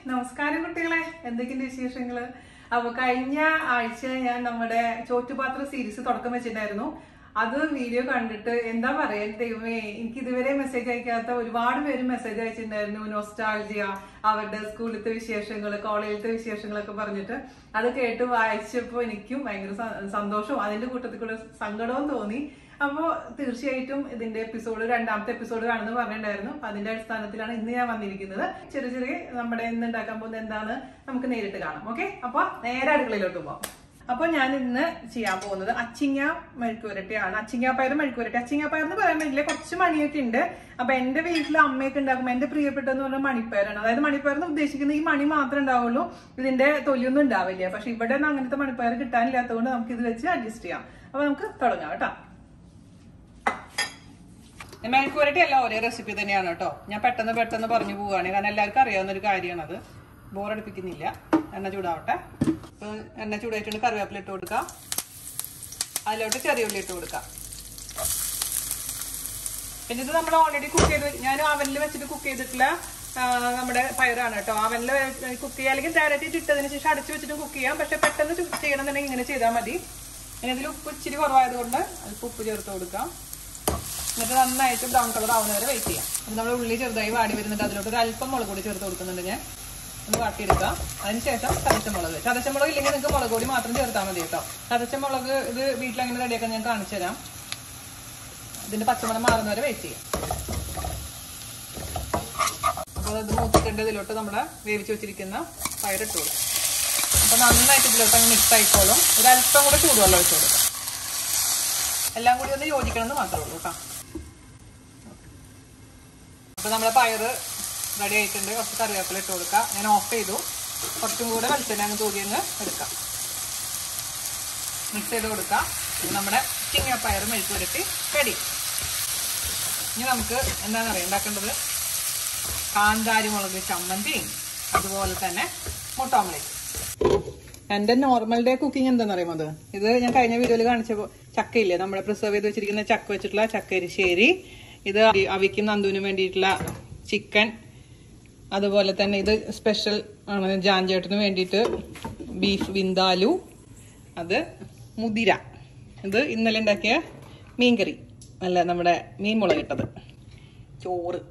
നമസ്കാരം കുട്ടികളെ, എന്തൊക്കെയുണ്ട് വിശേഷങ്ങള്? അപ്പൊ കഴിഞ്ഞ ആഴ്ച ഞാൻ നമ്മുടെ ചോറ്റുപാത്ര സീരീസ് തുടക്കം വെച്ചിട്ടുണ്ടായിരുന്നു. അത് വീഡിയോ കണ്ടിട്ട് എന്താ പറയാ, ദൈവമേ, എനിക്ക് ഇതുവരെ മെസ്സേജ് അയക്കാത്ത ഒരുപാട് പേര് മെസ്സേജ് അയച്ചിട്ടുണ്ടായിരുന്നു. നൊസ്റ്റാൾജിയ, അവരുടെ സ്കൂളിലത്തെ വിശേഷങ്ങള്, കോളേജിലത്തെ വിശേഷങ്ങളൊക്കെ പറഞ്ഞിട്ട് അത് കേട്ട് വായിച്ചപ്പോ എനിക്കും ഭയങ്കര സന്തോഷവും അതിന്റെ കൂട്ടത്തിൽ കൂടെ സങ്കടവും തോന്നി. അപ്പോ തീർച്ചയായിട്ടും ഇതിന്റെ എപ്പിസോഡ് രണ്ടാമത്തെ എപ്പിസോഡ് കാണുന്നത് പറഞ്ഞിട്ടുണ്ടായിരുന്നു. അതിന്റെ അടിസ്ഥാനത്തിലാണ് ഇന്ന് ഞാൻ വന്നിരിക്കുന്നത്. ചെറിയ ചെറിയ നമ്മുടെ ഇന്ന് ഉണ്ടാക്കാൻ പോകുന്നത് എന്താണ് നമുക്ക് നേരിട്ട് കാണാം. ഓക്കെ, അപ്പൊ നേരെ അടുക്കളയിലോട്ട് പോവാം. അപ്പൊ ഞാൻ ഇന്ന് ചെയ്യാൻ പോകുന്നത് അച്ചിങ്ങ മെഴുക്കുവരട്ടിയാണ്. അച്ചിങ്ങാപ്പയർ മെഴുക്കുവരട്ടി. അച്ചിങ്ങാപ്പയർ എന്ന് പറയാൻ പറ്റില്ല, കുറച്ച് മണിയൊക്കെ ഉണ്ട്. അപ്പൊ എന്റെ വീട്ടിൽ അമ്മയൊക്കെ ഉണ്ടാക്കുമ്പോൾ എന്റെ പ്രിയപ്പെട്ടെന്ന് പറഞ്ഞാൽ മണിപ്പയറാണ്. അതായത് മണിപ്പയർ എന്ന് ഉദ്ദേശിക്കുന്നത് ഈ മണി മാത്രമേ ഉണ്ടാവുള്ളൂ, ഇതിന്റെ തൊലിയൊന്നും ഉണ്ടാവില്ല. പക്ഷെ ഇവിടെ നിന്ന് അങ്ങനത്തെ മണിപ്പയർ കിട്ടാനില്ലാത്തതുകൊണ്ട് നമുക്ക് ഇത് വെച്ച് അഡ്ജസ്റ്റ് ചെയ്യാം. അപ്പൊ നമുക്ക് തുടങ്ങാം കേട്ടോ. മെഴുക്കുവരട്ടി എല്ലാം ഒരേ റെസിപ്പി തന്നെയാണ് കേട്ടോ. ഞാൻ പെട്ടെന്ന് പറഞ്ഞു പോവുകയാണ്, കാരണം എല്ലാവർക്കും അറിയാവുന്ന ഒരു കാര്യമാണ്. അത് ബോറടിപ്പിക്കുന്നില്ല. എണ്ണ ചൂടാവട്ടെ. എണ്ണ ചൂടായിട്ടുണ്ട്. കറിവേപ്പില ഇട്ട് കൊടുക്കാം. അതിലോട്ട് ചെറിയ ഉള്ളി ഇട്ട് കൊടുക്കാം. പിന്നെ ഇത് നമ്മൾ ഓൾറെഡി കുക്ക് ചെയ്ത്, ഞാൻ അവനിൽ വെച്ചിട്ട് കുക്ക് ചെയ്തിട്ടുള്ള നമ്മുടെ പയറാണ് കേട്ടോ. അവനിൽ കുക്ക് ചെയ്യുക, അല്ലെങ്കിൽ ഡയറക്റ്റ് ഇട്ടതിന് ശേഷം അടച്ചു വെച്ചിട്ട് കുക്ക് ചെയ്യാം. പക്ഷെ പെട്ടെന്ന് ചെയ്യണമെന്നുണ്ടെങ്കിൽ ഇങ്ങനെ ചെയ്താൽ മതി. ഇനി ഇതിൽ ഉപ്പ് ഇച്ചിരി കുറവായതുകൊണ്ട് അതിൽ ഉപ്പ് ചേർത്ത് കൊടുക്കാം. എന്നിട്ട് നന്നായിട്ട് ബ്രൗൺ കളർ ആവുന്ന വരെ വെയിറ്റ് ചെയ്യാം. അപ്പം നമ്മൾ ഉള്ളി ചെറുതായി വാടി വരുന്നുണ്ട്. അതിലോട്ട് ഒരു അല്പം മുളക് പൊടി ചേർത്ത് കൊടുക്കുന്നുണ്ട്. ഞാൻ ഒന്ന് വാട്ടിയെടുക്കാം. അതിനുശേഷം ചതച്ചമുളക്. ചതച്ചമുളക് ഇല്ലെങ്കിൽ നിങ്ങൾക്ക് മുളക് പൊടി മാത്രം ചേർത്താൽ മതി കേട്ടോ. ചതച്ചമുളക് ഇത് വീട്ടിലെങ്ങനെ റെഡിയാക്കാൻ ഞാൻ കാണിച്ചു തരാം. ഇതിന്റെ പച്ചമണം മാറുന്ന വരെ വെയിറ്റ് ചെയ്യാം. അപ്പോൾ ഇത് മൂത്തിട്ടുണ്ട്. ഇതിലോട്ട് നമ്മുടെ വേവിച്ച് വെച്ചിരിക്കുന്ന പയറിട്ട് കൊടുക്കാം. അപ്പൊ നന്നായിട്ട് ഇതിലോട്ട് അങ്ങ് മിക്സ് ആയിക്കോളും. ഒരല്പം കൂടെ ചൂടുവെള്ളം ഒഴിച്ചു കൊടുക്കാം. എല്ലാം കൂടി ഒന്ന് യോജിക്കണമെന്ന് മാത്രമേ ഉള്ളൂ കേട്ടോ. അപ്പൊ നമ്മളെ പയറ് റെഡി ആയിട്ടുണ്ട്. കുറച്ച് കറിവേപ്പില ഇട്ട് കൊടുക്കാം. ഞാൻ ഓഫ് ചെയ്തു. കുറച്ചും കൂടെ വെളിച്ചെണ്ണ അങ്ങ് തൂകി അങ്ങ് എടുക്കാം. മിക്സ് ചെയ്ത് കൊടുക്കാം. നമ്മുടെ ചിങ്ങപ്പയർ മെഴുക്കുവരട്ടി റെഡി. ഇനി നമുക്ക് എന്താണെന്നറിയാം ഉണ്ടാക്കേണ്ടത്. കാന്താരി മുളക് ചമ്മന്തിയും അതുപോലെ തന്നെ മുട്ട ഓംലെറ്റ്. എന്റെ നോർമൽ ഡേ കുക്കിംഗ് എന്താണെന്നറിയുമോ? ഇത് ഞാൻ കഴിഞ്ഞ വീഡിയോയിൽ കാണിച്ചപ്പോൾ ചക്കയില്ലേ, നമ്മുടെ പ്രിസർവ് ചെയ്ത് വെച്ചിരിക്കുന്ന ചക്ക വെച്ചിട്ടുള്ള ചക്കരിശ്ശേരി. ഇത് അവിക്കും നന്ദുവിനും വേണ്ടിയിട്ടുള്ള ചിക്കൻ. അതുപോലെ തന്നെ ഇത് സ്പെഷ്യൽ ആണ് ജാൻചേട്ടന് വേണ്ടിയിട്ട് ബീഫ് വിന്താലു. അത് മുതിര. ഇത് ഇന്നലെ ഉണ്ടാക്കിയ മീൻകറി, അല്ല നമ്മുടെ മീൻ മുളകിട്ടത്. ചോറ്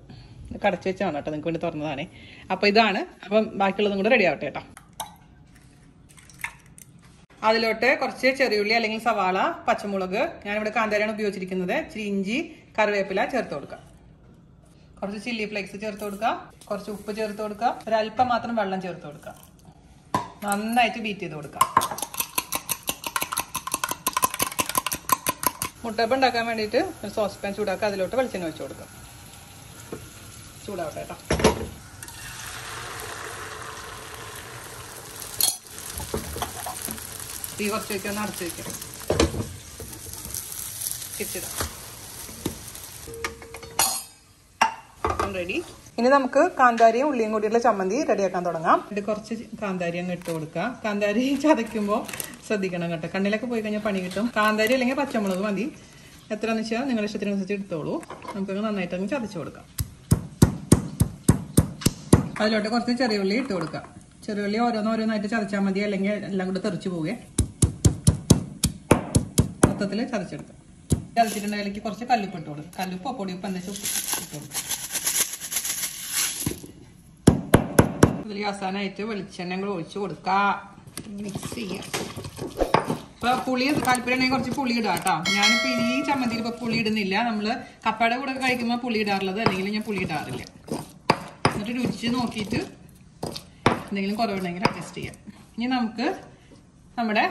കടച്ചു വെച്ചാണ് കേട്ടോ, നിങ്ങൾക്ക് വേണ്ടി തുറന്നതാണേ. അപ്പൊ ഇതാണ്. അപ്പം ബാക്കിയുള്ളതും കൂടെ റെഡി ആവട്ടെ കേട്ടോ. അതിലോട്ട് കുറച്ച് ചെറിയുള്ളി അല്ലെങ്കിൽ സവാള, പച്ചമുളക്, ഞാനിവിടെ കാന്താരിയാണ് ഉപയോഗിച്ചിരിക്കുന്നത്, ഇച്ചിരി ഇഞ്ചി, കറിവേപ്പില ചേർത്ത് കൊടുക്കാം. കുറച്ച് ചില്ലി ഫ്ലേക്സ് ചേർത്ത് കൊടുക്കാം. കുറച്ച് ഉപ്പ് ചേർത്ത് കൊടുക്കാം. ഒരല്പം മാത്രം വെള്ളം ചേർത്ത് കൊടുക്കാം. നന്നായിട്ട് ബീറ്റ് ചെയ്ത് കൊടുക്കാം. മുട്ടയപ്പം ഉണ്ടാക്കാൻ വേണ്ടിയിട്ട് ഒരു സോസ് പാൻ ചൂടാക്കുക. അതിലോട്ട് വെളിച്ചെണ്ണ വെച്ച് കൊടുക്കാം. ചൂടാവട്ടെ കേട്ടോ. തീ കുറച്ച് വയ്ക്കുക, ഒന്ന് അടച്ച് വയ്ക്കാം. തിരിച്ചിടാം. റെഡി. ഇനി നമുക്ക് കാന്താരിയും ഉള്ളിയും കൂടിയുള്ള ചമ്മന്തി റെഡിയാക്കാൻ തുടങ്ങാം. ഇത് കുറച്ച് കാന്താരി അങ്ങ് ഇട്ട് കൊടുക്കുക. കാന്താരി ചതയ്ക്കുമ്പോൾ ശ്രദ്ധിക്കണം കേട്ടോ, കണ്ണിലൊക്കെ പോയി കഴിഞ്ഞാൽ പണി കിട്ടും. കാന്താരി അല്ലെങ്കിൽ പച്ചമുളക് മതി. എത്രയെന്ന് വെച്ചാൽ നിങ്ങളുടെ ഇഷ്ടത്തിനനുസരിച്ച് എടുത്തോളൂ. നമുക്കങ്ങ് നന്നായിട്ട് അങ്ങ് ചതച്ച് കൊടുക്കാം. അതിലോട്ട് കുറച്ച് ചെറിയ ഉള്ളി ഇട്ട് കൊടുക്കാം. ചെറിയ ഉള്ളി ഓരോന്നോരോന്നായിട്ട് ചതച്ചാൽ മതി, അല്ലെങ്കിൽ എല്ലാം കൂടെ തെറിച്ച് പോവുകയെ. മൊത്തത്തിൽ ചതച്ചെടുക്കാം. ചതച്ചിട്ടുണ്ടെങ്കിൽ കുറച്ച് കല്ലുപ്പ് ഇട്ട് കൊടുക്കും. കല്ലുപ്പോ പൊടിയുപ്പ് എന്താ വെച്ചാൽ ഇട്ട് കൊടുക്കും. ഇതിൽ അവസാനമായിട്ട് വെളിച്ചെണ്ണ കൂടെ ഒഴിച്ച് കൊടുക്കാം. മിക്സ് ചെയ്യാം. ഇപ്പൊ പുളി താല്പര്യമുണ്ടെങ്കിൽ കുറച്ച് പുളി ഇടാം കേട്ടോ. ഞാനിപ്പോ ഈ ചമ്മന്തിയിൽ ഇപ്പൊ പുളി ഇടുന്നില്ല. നമ്മള് കപ്പയുടെ കൂടെ കഴിക്കുമ്പോൾ പുളി ഇടാറുള്ളത്, അല്ലെങ്കിൽ ഞാൻ പുളി ഇടാറില്ല. എന്നിട്ട് രുചി നോക്കിയിട്ട് എന്തെങ്കിലും കുറവുണ്ടെങ്കിൽ അഡ്ജസ്റ്റ് ചെയ്യാം. ഇനി നമുക്ക് നമ്മുടെ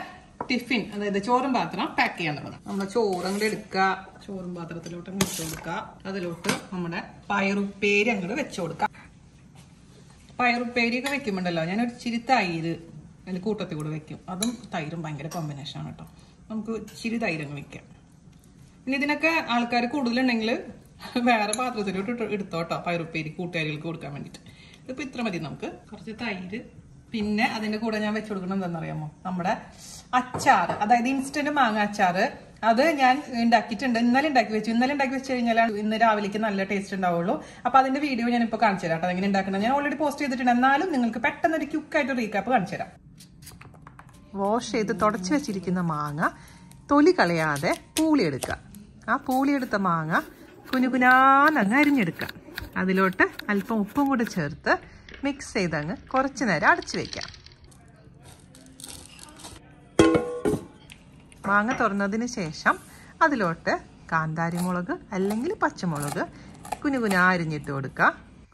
ടിഫിൻ, അതായത് ചോറും പാത്രം പാക്ക് ചെയ്യാനുള്ളത്. നമ്മൾ ചോറ് അങ്ങോട്ട് എടുക്കുക. ചോറും പാത്രത്തിലോട്ട് അങ്ങ് ഇട്ട് കൊടുക്കുക. അതിലോട്ട് നമ്മുടെ പയറുപ്പേരി അങ്ങോട്ട് വെച്ച് കൊടുക്കാം. പയറുപ്പേരിയൊക്കെ വെക്കുമ്പോണ്ടല്ലോ, ഞാനൊരു ഇച്ചിരി തൈര് അതിൽ കൂട്ടത്തിൽ കൂടെ വെക്കും. അതും തൈരും ഭയങ്കര കോമ്പിനേഷനാണ് കേട്ടോ. നമുക്ക് ഇച്ചിരി തൈരങ്ങ് വെക്കാം. പിന്നെ ഇതിനൊക്കെ ആൾക്കാർ കൂടുതലുണ്ടെങ്കിൽ വേറെ പാത്രത്തിലോട്ട് എടുത്തോട്ടോ, പയറുപ്പേരി കൂട്ടുകാരികൾക്ക് കൊടുക്കാൻ വേണ്ടിയിട്ട്. ഇതിപ്പോൾ ഇത്ര മതി നമുക്ക്. കുറച്ച് തൈര്. പിന്നെ അതിൻ്റെ കൂടെ ഞാൻ വെച്ച് കൊടുക്കണം എന്താണെന്നറിയാമോ? നമ്മുടെ അച്ചാറ്, അതായത് ഇൻസ്റ്റന്റ് മാങ്ങ അച്ചാറ്. അത് ഞാൻ ഉണ്ടാക്കിയിട്ടുണ്ട്. ഇന്നലെ ഉണ്ടാക്കി വെച്ചു. ഇന്നലെ ഉണ്ടാക്കി വെച്ച് കഴിഞ്ഞാൽ ഇന്ന് രാവിലേക്ക് നല്ല ടേസ്റ്റ് ഉണ്ടാവുള്ളൂ. അപ്പൊ അതിന്റെ വീഡിയോ ഞാൻ ഇപ്പോൾ കാണിച്ചു തരാം കേട്ടോ. എങ്ങനെ ഉണ്ടാക്കണം ഞാൻ ഓൾറെഡി പോസ്റ്റ് ചെയ്തിട്ടുണ്ട്. എന്നാലും നിങ്ങൾക്ക് പെട്ടെന്ന് ഒരു ക്യുക്കായിട്ട് റീകാപ്പ് കാണിച്ചു തരാം. വാഷ് ചെയ്ത് തുടച്ച് വെച്ചിരിക്കുന്ന മാങ്ങ തൊലി കളയാതെ പൂളിയെടുക്കുക. ആ പൂളിയെടുത്ത മാങ്ങ കുനുകുനാന്നങ്ങ് അരിഞ്ഞെടുക്കുക. അതിലോട്ട് അല്പം ഉപ്പും കൂടെ ചേർത്ത് മിക്സ് ചെയ്തങ്ങ് കുറച്ച് നേരം അടച്ചു വെക്കാം. മാങ്ങ തുറന്നതിന് ശേഷം അതിലോട്ട് കാന്താരിമുളക് അല്ലെങ്കിൽ പച്ചമുളക് കുനുകുന അരിഞ്ഞിട്ട് കൊടുക്കുക.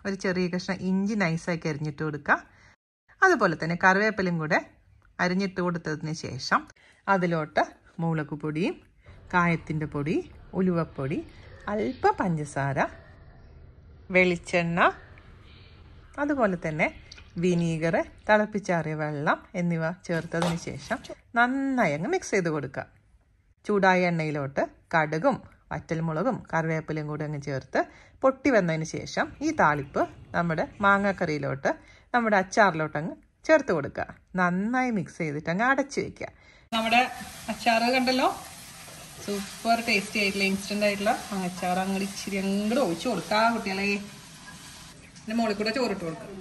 ഒരു ചെറിയ കഷ്ണം ഇഞ്ചി നൈസാക്കി അരിഞ്ഞിട്ട് കൊടുക്കുക. അതുപോലെ തന്നെ കറിവേപ്പിലയും കൂടെ അരിഞ്ഞിട്ട് കൊടുത്തതിന് ശേഷം അതിലോട്ട് മുളക് പൊടിയും കായത്തിൻ്റെ പൊടി, ഉലുവപ്പൊടി, അല്പം പഞ്ചസാര, വെളിച്ചെണ്ണ, അതുപോലെ തന്നെ വിനീഗർ, തിളപ്പിച്ചാറിയ വെള്ളം എന്നിവ ചേർത്തതിന് ശേഷം നന്നായി അങ്ങ് മിക്സ് ചെയ്ത് കൊടുക്കുക. ചൂടായ എണ്ണയിലോട്ട് കടുകും വറ്റൽമുളകും കറിവേപ്പിലയും കൂടി അങ്ങ് ചേർത്ത് പൊട്ടി വന്നതിന് ശേഷം ഈ താളിപ്പ് നമ്മുടെ മാങ്ങാക്കറിയിലോട്ട് നമ്മുടെ അച്ചാറിലോട്ട് അങ്ങ് ചേർത്ത് കൊടുക്കുക. നന്നായി മിക്സ് ചെയ്തിട്ട് അങ്ങ് അടച്ചു വെക്കുക. നമ്മുടെ അച്ചാറ് കണ്ടല്ലോ, സൂപ്പർ ടേസ്റ്റി ആയിട്ടുള്ള ഇൻസ്റ്റന്റ് ആയിട്ടുള്ള അച്ചാർ അങ്ങോട്ട് ഇച്ചിരി അങ്ങോട്ട് ഒഴിച്ചു കൊടുക്കുക കുട്ടികളെ. പിന്നെ മുകളിൽ കൂടെ ചോറിട്ട് കൊടുക്കുക.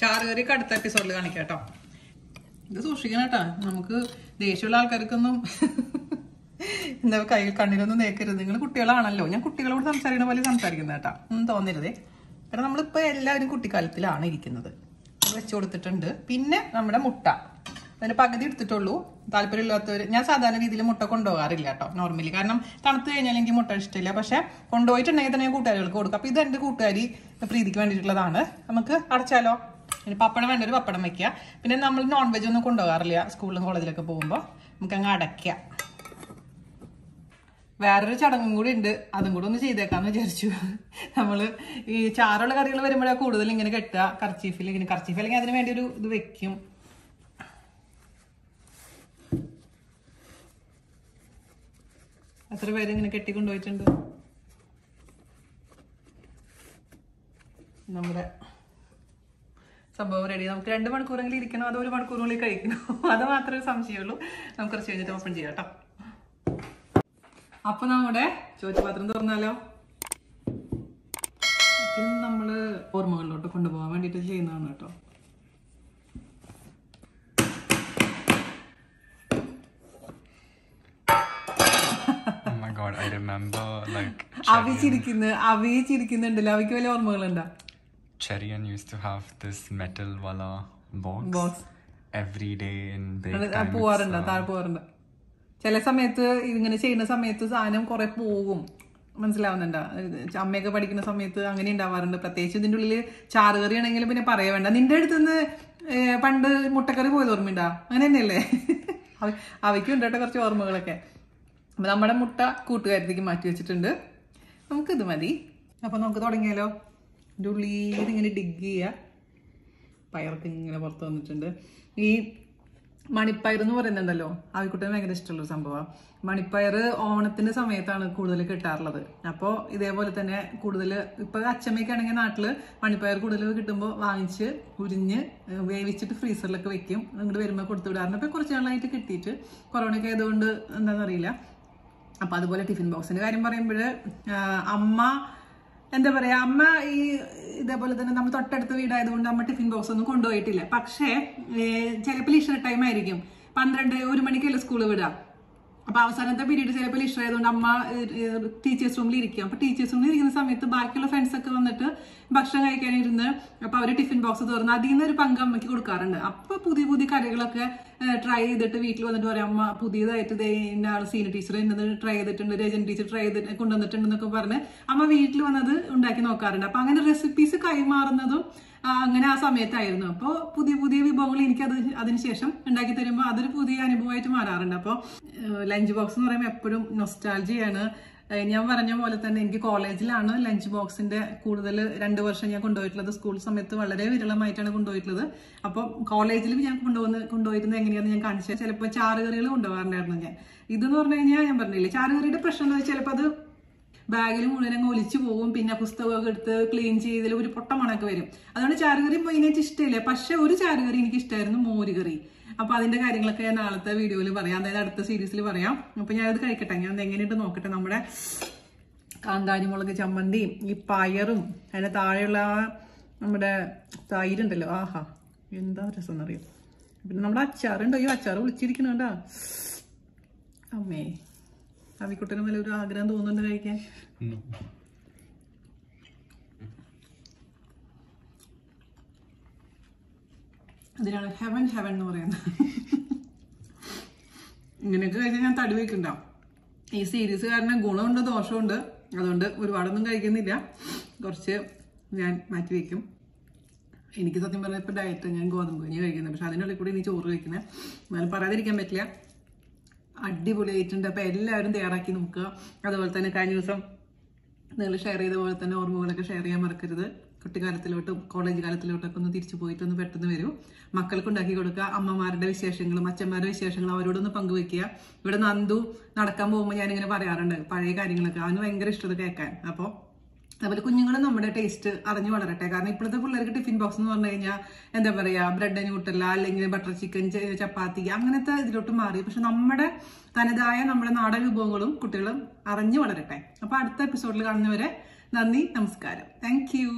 ചാറുകറിയൊക്കെ അടുത്ത എപ്പിസോഡിൽ കാണിക്കാം കേട്ടോ. ഇത് സൂക്ഷിക്കണം കേട്ടോ. നമുക്ക് ദേഷ്യമുള്ള ആൾക്കാർക്കൊന്നും എന്താ കണ്ണിലൊന്നും നേക്കരുത്. നിങ്ങൾ കുട്ടികളാണല്ലോ. ഞാൻ കുട്ടികളോട് സംസാരിക്കുന്ന പോലെ സംസാരിക്കുന്നത് കേട്ടോ, ഒന്നും തോന്നരുതേ. കാരണം നമ്മളിപ്പോൾ എല്ലാവരും കുട്ടിക്കാലത്തിലാണ് ഇരിക്കുന്നത്. വെച്ച് കൊടുത്തിട്ടുണ്ട്. പിന്നെ നമ്മുടെ മുട്ട അതിന് പകുതി എടുത്തിട്ടുള്ളൂ. താല്പര്യമില്ലാത്തവർ, ഞാൻ സാധാരണ രീതിയിൽ മുട്ട കൊണ്ടുപോകാറില്ല കേട്ടോ നോർമലി. കാരണം തണുത്ത് കഴിഞ്ഞാൽ എനിക്ക് മുട്ട ഇഷ്ടമില്ല. പക്ഷെ കൊണ്ടുപോയിട്ടുണ്ടെങ്കിൽ തന്നെ ഞാൻ കൂട്ടുകാരികൾക്ക് കൊടുക്കും. അപ്പോൾ ഇത് എൻ്റെ കൂട്ടുകാരി പ്രീതിക്ക് വേണ്ടിയിട്ടുള്ളതാണ്. നമുക്ക് അടച്ചാലോ. ഇനി പപ്പടം വേണ്ട ഒരു പപ്പടം വെക്കുക. പിന്നെ നമ്മൾ നോൺ വെജ് ഒന്നും കൊണ്ടുപോകാറില്ല സ്കൂളിലും കോളേജിലൊക്കെ പോകുമ്പോൾ. നമുക്ക് അങ്ങ് അടയ്ക്കാം. വേറൊരു ചടങ്ങും കൂടി ഉണ്ട്, അതും കൂടെ ഒന്ന് ചെയ്തേക്കാന്ന് വിചാരിച്ചു. നമ്മള് ഈ ചാറുള്ള കറികൾ വരുമ്പോഴാണ് കൂടുതൽ ഇങ്ങനെ കെട്ടുക കർച്ചീഫിൽ. ഇങ്ങനെ കർച്ചീഫ് അല്ലെങ്കിൽ അതിന് വേണ്ടി ഒരു ഇത് വെക്കും. എത്ര പേര് ഇങ്ങനെ കെട്ടിക്കൊണ്ടുപോയിട്ടുണ്ട്. നമ്മുടെ സംഭവം റെഡി. നമുക്ക് 2 മണിക്കൂറെങ്കിലും ഇരിക്കണോ അതോ 1 മണിക്കൂറുള്ളിൽ കഴിക്കണോ, അത് മാത്രമേ സംശയമുള്ളൂ. നമുക്ക് കുറച്ച് കഴിഞ്ഞിട്ട് ഓപ്പൺ ചെയ്യാം കേട്ടോ. അപ്പൊ നമ്മുടെ ചോറ്റുപാത്രം തുറന്നാലോ. ഇത് നമ്മള് ഓർമ്മകളിലോട്ട് കൊണ്ടുപോകാൻ വേണ്ടിട്ട് ചെയ്യുന്നതാണ് കേട്ടോ. അവിച്ചിരിക്കുന്നുണ്ടല്ലോ. അവിക്ക് വലിയ ഓർമ്മകളുണ്ടോ? Cherian used to have this metal wala box every day in break time. പോവാറുണ്ടോ? താഴെ പോവാറുണ്ടോ? ചില സമയത്ത് ഇങ്ങനെ ചെയ്യുന്ന സമയത്ത് സാധനം കുറെ പോകും. മനസ്സിലാവുന്നുണ്ടോ? അമ്മയൊക്കെ പഠിക്കുന്ന സമയത്ത് അങ്ങനെ ഉണ്ടാവാറുണ്ട്. പ്രത്യേകിച്ച് ഇതിൻ്റെ ഉള്ളിൽ ചാറുകറി ആണെങ്കിലും പിന്നെ പറയാൻ വേണ്ട. നിന്റെ അടുത്തുനിന്ന് പണ്ട് മുട്ടക്കറി പോയത് ഓർമ്മയുണ്ടോ? അങ്ങനെ തന്നെയല്ലേ? അവയ്ക്കും ഉണ്ട് കേട്ടോ കുറച്ച് ഓർമ്മകളൊക്കെ. അപ്പം നമ്മുടെ മുട്ട കൂട്ടുകാരത്തേക്ക് മാറ്റി വെച്ചിട്ടുണ്ട്. നമുക്കിത് മതി. അപ്പം നമുക്ക് തുടങ്ങിയാലോ. ഇതിൻ്റെ ഉള്ളിൽ ഇങ്ങനെ ഡിഗ് ചെയ്യുക. പയർക്ക് ഇങ്ങനെ പുറത്ത് വന്നിട്ടുണ്ട്. ഈ മണിപ്പയർ എന്ന് പറയുന്നുണ്ടല്ലോ, ആവിക്കുട്ടന് ഭയങ്കര ഇഷ്ടമുള്ളൊരു സംഭവമാണ്. മണിപ്പയർ ഓണത്തിന്റെ സമയത്താണ് കൂടുതൽ കിട്ടാറുള്ളത്. അപ്പോൾ ഇതേപോലെ തന്നെ കൂടുതൽ ഇപ്പോൾ അച്ചമ്മയ്ക്ക് ആണെങ്കിൽ നാട്ടിൽ മണിപ്പയർ കൂടുതൽ കിട്ടുമ്പോൾ വാങ്ങിച്ച് ഉരിഞ്ഞ് വേവിച്ചിട്ട് ഫ്രീസറിലൊക്കെ വെക്കും. ഇങ്ങോട്ട് വരുമ്പോൾ കൊടുത്തു വിടാറുണ്ട്. അപ്പോൾ കുറച്ച് നാളായിട്ട് കിട്ടിയിട്ട് കൊറോണയൊക്കെ ആയതുകൊണ്ട് എന്താണെന്നറിയില്ല. അപ്പം അതുപോലെ ടിഫിൻ ബോക്സിന്റെ കാര്യം പറയുമ്പോൾ അമ്മ എന്താ പറയാ, അമ്മ ഈ ഇതേപോലെ തന്നെ നമ്മൾ തൊട്ടടുത്ത വീടായതുകൊണ്ട് അമ്മ ടിഫിൻ ബോക്സ് ഒന്നും കൊണ്ടുപോയിട്ടില്ല. പക്ഷേ ചിലപ്പോൾ ലിഷർ ടൈം ആയിരിക്കും. 12-1 മണിക്കല്ലേ സ്കൂൾ വിടാം. അപ്പൊ അവസാനത്തെ പീരീഡ് ചിലപ്പോൾ ലിഷർ ആയതുകൊണ്ട് അമ്മ ടീച്ചേഴ്സ് റൂമിൽ ഇരിക്കും. അപ്പൊ ടീച്ചേഴ്സ് റൂമിൽ ഇരിക്കുന്ന സമയത്ത് ബാക്കിയുള്ള ഫ്രണ്ട്സ് ഒക്കെ വന്നിട്ട് ഭക്ഷണം കഴിക്കാനിരുന്ന് അപ്പൊ അവര് ടിഫിൻ ബോക്സ് തുറന്ന് അതിൽ നിന്ന് ഒരു പങ്ക് അമ്മയ്ക്ക് കൊടുക്കാറുണ്ട്. അപ്പൊ പുതിയ പുതിയ കറികളൊക്കെ ട്രൈ ചെയ്തിട്ട് വീട്ടിൽ വന്നിട്ട് പറയാം, അമ്മ പുതിയതായിട്ട് ഇന്ന ആൾ സീനിയർ ടീച്ചർ എന്നത് ട്രൈ ചെയ്തിട്ടുണ്ട്, രജൻ ടീച്ചർ ട്രൈ ചെയ്തിട്ട് കൊണ്ടുവന്നിട്ടുണ്ടെന്നൊക്കെ പറഞ്ഞ് അമ്മ വീട്ടിൽ വന്നത് ഉണ്ടാക്കി നോക്കാറുണ്ട്. അപ്പൊ അങ്ങനെ റെസിപ്പീസ് കൈമാറുന്നതും അങ്ങനെ ആ സമയത്തായിരുന്നു. അപ്പോൾ പുതിയ പുതിയ വിഭവങ്ങൾ എനിക്ക് അതിനുശേഷം ഉണ്ടാക്കി തരുമ്പോൾ അതൊരു പുതിയ അനുഭവമായിട്ട് മാറാറുണ്ട്. അപ്പോൾ ലഞ്ച് ബോക്സ് എന്ന് പറയുമ്പോൾ എപ്പോഴും നൊസ്റ്റാൾജിയാണ്. ഞാൻ പറഞ്ഞ പോലെ തന്നെ എനിക്ക് കോളേജിലാണ് ലഞ്ച് ബോക്സിന്റെ കൂടുതൽ 2 വർഷം ഞാൻ കൊണ്ടുപോയിട്ടുള്ളത്. സ്കൂൾ സമയത്ത് വളരെ വിരളമായിട്ടാണ് കൊണ്ടുപോയിട്ടുള്ളത്. അപ്പോൾ കോളേജിൽ ഞാൻ കൊണ്ടുപോയിരുന്നത് എങ്ങനെയാണെന്ന് ഞാൻ കാണിച്ചത്. ചിലപ്പോൾ ചാറുകറികൾ കൊണ്ടുപോകാറുണ്ടായിരുന്നു ഞാൻ. ഇതെന്ന് പറഞ്ഞു കഴിഞ്ഞാൽ ഞാൻ പറഞ്ഞില്ലേ, ചാറുകറിയുടെ പ്രശ്നം എന്ന് വെച്ചാൽ ചിലപ്പോൾ അത് ബാഗിൽ മുഴുവൻ ഒലിച്ചു പോകും. പിന്നെ പുസ്തകമൊക്കെ എടുത്ത് ക്ലീൻ ചെയ്തതിൽ ഒരു പൊട്ട മണൊക്കെ വരും. അതുകൊണ്ട് ചാറുകറി മെയിനായിട്ട് ഇഷ്ടമില്ല. പക്ഷെ ഒരു ചാറുകറി എനിക്ക് ഇഷ്ടമായിരുന്നു, മോരുകറി. അപ്പൊ അതിന്റെ കാര്യങ്ങളൊക്കെ ഞാൻ നാളത്തെ വീഡിയോയിൽ പറയാം, അതായത് അടുത്ത സീരീസിൽ പറയാം. അപ്പൊ ഞാനത് കഴിക്കട്ടെ, ഞാൻ എങ്ങനെയുണ്ട് നോക്കട്ടെ. നമ്മുടെ കാന്താരിമുളക് ചമ്മന്തിയും ഈ പയറും അതിന്റെ താഴെയുള്ള നമ്മുടെ തൈരുണ്ടല്ലോ, ആഹാ എന്താ രസം എന്നറിയാം. പിന്നെ നമ്മുടെ അച്ചാറുണ്ടോ, ഈ അച്ചാറ് വിളിച്ചിരിക്കണുണ്ടാ അമ്മേ. അവിക്കുട്ടന് നല്ല ഒരു ആഗ്രഹം തോന്നുന്നുണ്ട് കഴിക്കാൻ. അതിനാണ് ഹെവൻ എന്ന് പറയുന്നത്. ഇങ്ങനെയൊക്കെ കഴിച്ചാൽ ഞാൻ തടി വെക്കുന്നുണ്ടാവും. ഈ സീരീസ് കാരണം ഗുണമുണ്ട് ദോഷമുണ്ട്, അതുകൊണ്ട് ഒരുപാടൊന്നും കഴിക്കുന്നില്ല, കുറച്ച് ഞാൻ മാറ്റി വയ്ക്കും. എനിക്ക് സത്യം പറഞ്ഞാൽ ഇപ്പം ഡയറ്റ്, ഞാൻ ഗോതമ്പ് കഞ്ഞി കഴിക്കുന്നത്, പക്ഷെ അതിനുള്ളിൽ കൂടി ഇനി ചോറ് കഴിക്കുന്നത്. എന്നാലും പറയാതിരിക്കാൻ പറ്റില്ല, അടിപൊളിയായിട്ടുണ്ട്. അപ്പം എല്ലാവരും തയ്യാറാക്കി നോക്കുക. അതുപോലെ തന്നെ കഴിഞ്ഞ ദിവസം നിങ്ങൾ ഷെയർ ചെയ്ത പോലെ തന്നെ ഓർമ്മകളൊക്കെ ഷെയർ ചെയ്യാൻ മറക്കരുത്. കുട്ടിക്കാലത്തിലോട്ടും കോളേജ് കാലത്തിലോട്ടൊക്കെ ഒന്ന് തിരിച്ചു പോയിട്ടൊന്ന് പെട്ടെന്ന് വരും. മക്കൾക്ക് ഉണ്ടാക്കി കൊടുക്കുക. അമ്മമാരുടെ വിശേഷങ്ങളും അച്ഛന്മാരുടെ വിശേഷങ്ങളും അവരോടൊന്ന് പങ്കുവെക്കുക. ഇവിടെ നന്ദു നടക്കാൻ പോകുമ്പോൾ ഞാനിങ്ങനെ പറയാറുണ്ട് പഴയ കാര്യങ്ങളൊക്കെ, അവന് ഭയങ്കര ഇഷ്ടത കേൾക്കാൻ. അപ്പോൾ അതുപോലെ കുഞ്ഞുങ്ങളും നമ്മുടെ ടേസ്റ്റ് അറിഞ്ഞു വളരട്ടെ. കാരണം ഇപ്പോഴത്തെ പിള്ളേർക്ക് ടിഫിൻ ബോക്സ് എന്ന് പറഞ്ഞു കഴിഞ്ഞാൽ എന്താ പറയുക, ബ്രെഡ് ന്യൂട്ടല്ല അല്ലെങ്കിൽ ബട്ടർ ചിക്കൻ, ചപ്പാത്തി അങ്ങനത്തെ ഇതിലോട്ട് മാറി. പക്ഷെ നമ്മുടെ തനതായ നമ്മുടെ നാടൻ വിഭവങ്ങളും കുട്ടികളും അറിഞ്ഞു വളരട്ടെ. അപ്പൊ അടുത്ത എപ്പിസോഡിൽ കാണുന്നവരെ നന്ദി, നമസ്കാരം, താങ്ക് യു.